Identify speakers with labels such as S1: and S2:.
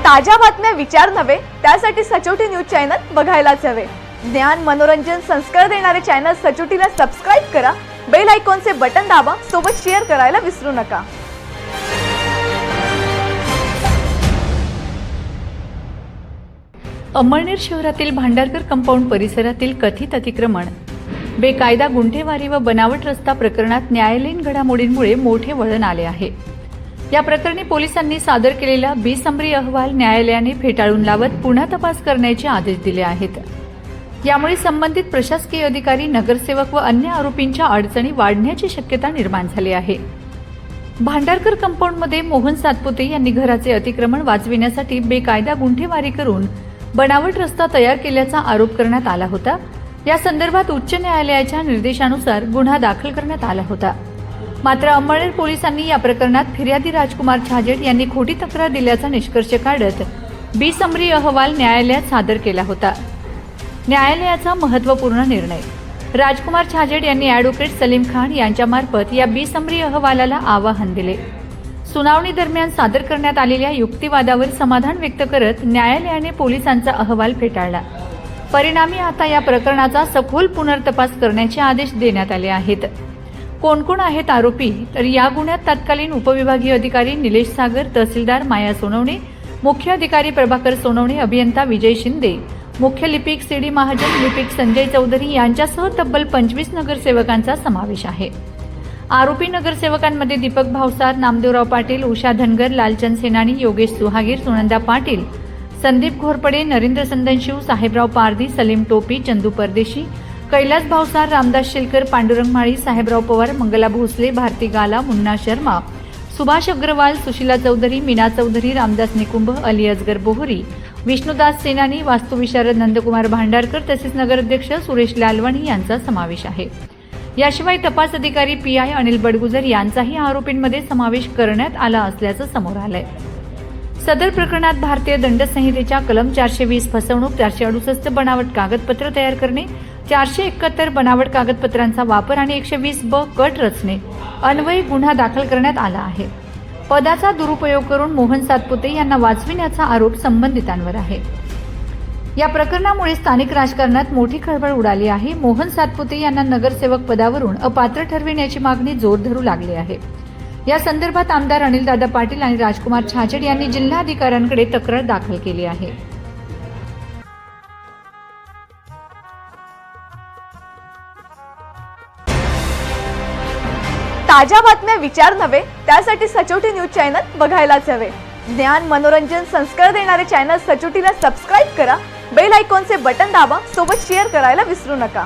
S1: ताज्या बातम्या विचार नव्हे, त्यासाठी सचोटी न्यूज चॅनल बघायलाच हवे। ज्ञान मनोरंजन संस्कार देणारे चॅनल सचोटीला सबस्क्राइब करा, बेल आयकॉनचे बटन दाबा, सोबत शेअर करायला विसरू नका।
S2: अंमळनेर शहरातील भांडारकर कंपाऊंड परिसरातील कथित अतिक्रमण, बेकायदा गुंठेवारी व बनावट रस्ता प्रकरणात न्यायालयीन घडामोडींमुळे मोठे वळण आले आहे। या प्रकरणी पोलिसांनी सादर केलेला बिसंबरी अहवाल न्यायालयाने फेटाळून लावत पुन्हा तपास करण्याचे आदेश दिले आहेत। यामुळे संबंधित प्रशासकीय अधिकारी, नगरसेवक व अन्य आरोपींच्या अडचणी वाढण्याची शक्यता निर्माण झाली आहे। भांडारकर कंपाऊंडमध्ये मोहन सातपुते यांनी घराचे अतिक्रमण वाचविण्यासाठी बेकायदा गुंठेवारी करून बनावट रस्ता तयार केल्याचा आरोप करण्यात आला होता। या संदर्भात उच्च न्यायालयाच्या निर्देशानुसार गुन्हा दाखल करण्यात आला होता। मात्र अंमळनेर पोलिसांनी या प्रकरणात फिर्यादी राजकुमार छाजेड यांनी खोटी तक्रार दिल्याचा निष्कर्ष काढत बिसंबरी अहवाल न्यायालयात सादर केला होता। न्यायालयाचा महत्त्वपूर्ण निर्णय। राजकुमार छाजेड यांनी ॲडव्होकेट सलीम खान यांच्यामार्फत या बिसंबरी अहवालाला आवाहन दिले। सुनावणी दरम्यान सादर करण्यात आलेल्या युक्तिवादावर समाधान व्यक्त करत न्यायालयाने पोलिसांचा अहवाल फेटाळला। परिणामी आता या प्रकरणाचा सखोल पुनर्तपास करण्याचे आदेश देण्यात आले आहेत। कोण कोण आहेत आरोपी, तर या गुन्ह्यात तत्कालीन उपविभागीय अधिकारी निलेश सागर, तहसीलदार माया सोनवणे, मुख्य अधिकारी प्रभाकर सोनवणे, अभियंता विजय शिंदे, मुख्य लिपिक सीडी महाजन, लिपिक संजय चौधरी यांच्यासह तब्बल 25 नगरसेवकांचा समावेश आहे। आरोपी नगरसेवकांमध्ये दीपक भावसार, नामदेवराव पाटील, उषा धनगर, लालचंद सेनानी, योगेश सुहागीर, सुनंदा पाटील, संदीप घोरपडे, नरेंद्र संदनशिव, साहेबराव पारधी, सलीम टोपी, चंदू परदेशी, कैलास भावसार, रामदास शिलकर, पांडुरंग माळी, साहेबराव पवार, मंगला भोसले, भारती गाला, मुन्ना शर्मा, सुभाष अग्रवाल, सुशीला चौधरी, मीना चौधरी, रामदास निकुंभ, अली असगर बोहरी, विष्णुदास सेनानी, वास्तुविशारद नंदकुमार भांडारकर तसेच नगराध्यक्ष सुरेश लालवाणी यांचा समावेश आहे। याशिवाय तपास अधिकारी PI अनिल बडगुजर यांचाही आरोपींमध्ये समावेश करण्यात आला असल्याचं समोर आलंय। सदर प्रकरणात भारतीय दंड संहितेच्या कलम 420 फसवणूक, 468 बनावट कागदपत्र तयार करणे, 471 बनावट कागदपत्रांचा वापर आणि 120B कट रचणे अन्वये गुन्हा दाखल करण्यात आला आहे। पदाचा दुरुपयोग करून मोहन सातपुते यांना वाचविण्याचा आरोप संबंधितांवर आहे। या प्रकरणामुळे स्थानिक राजकारणात मोठी खळबळ उडाली आहे। मोहन सातपुते यांना नगरसेवक पदावरून अपात्र ठरविण्याची मागणी जोर धरू लागली आहे। या संदर्भात आमदार अनिलदादा पाटील आणि राजकुमार छाजेड यांनी जिल्हाधिकाऱ्यांकडे तक्रार दाखल केली आहे।
S1: ताज्या बातम्या विचार नव्हे, त्यासाठी सचोटी न्यूज चॅनल बघायलाच हवे। ज्ञान मनोरंजन संस्कार देणारे चॅनल सचोटीला सबस्क्राइब करा, बेल आयकॉनचे बटन दाबा, सोबत शेअर करायला विसरू नका।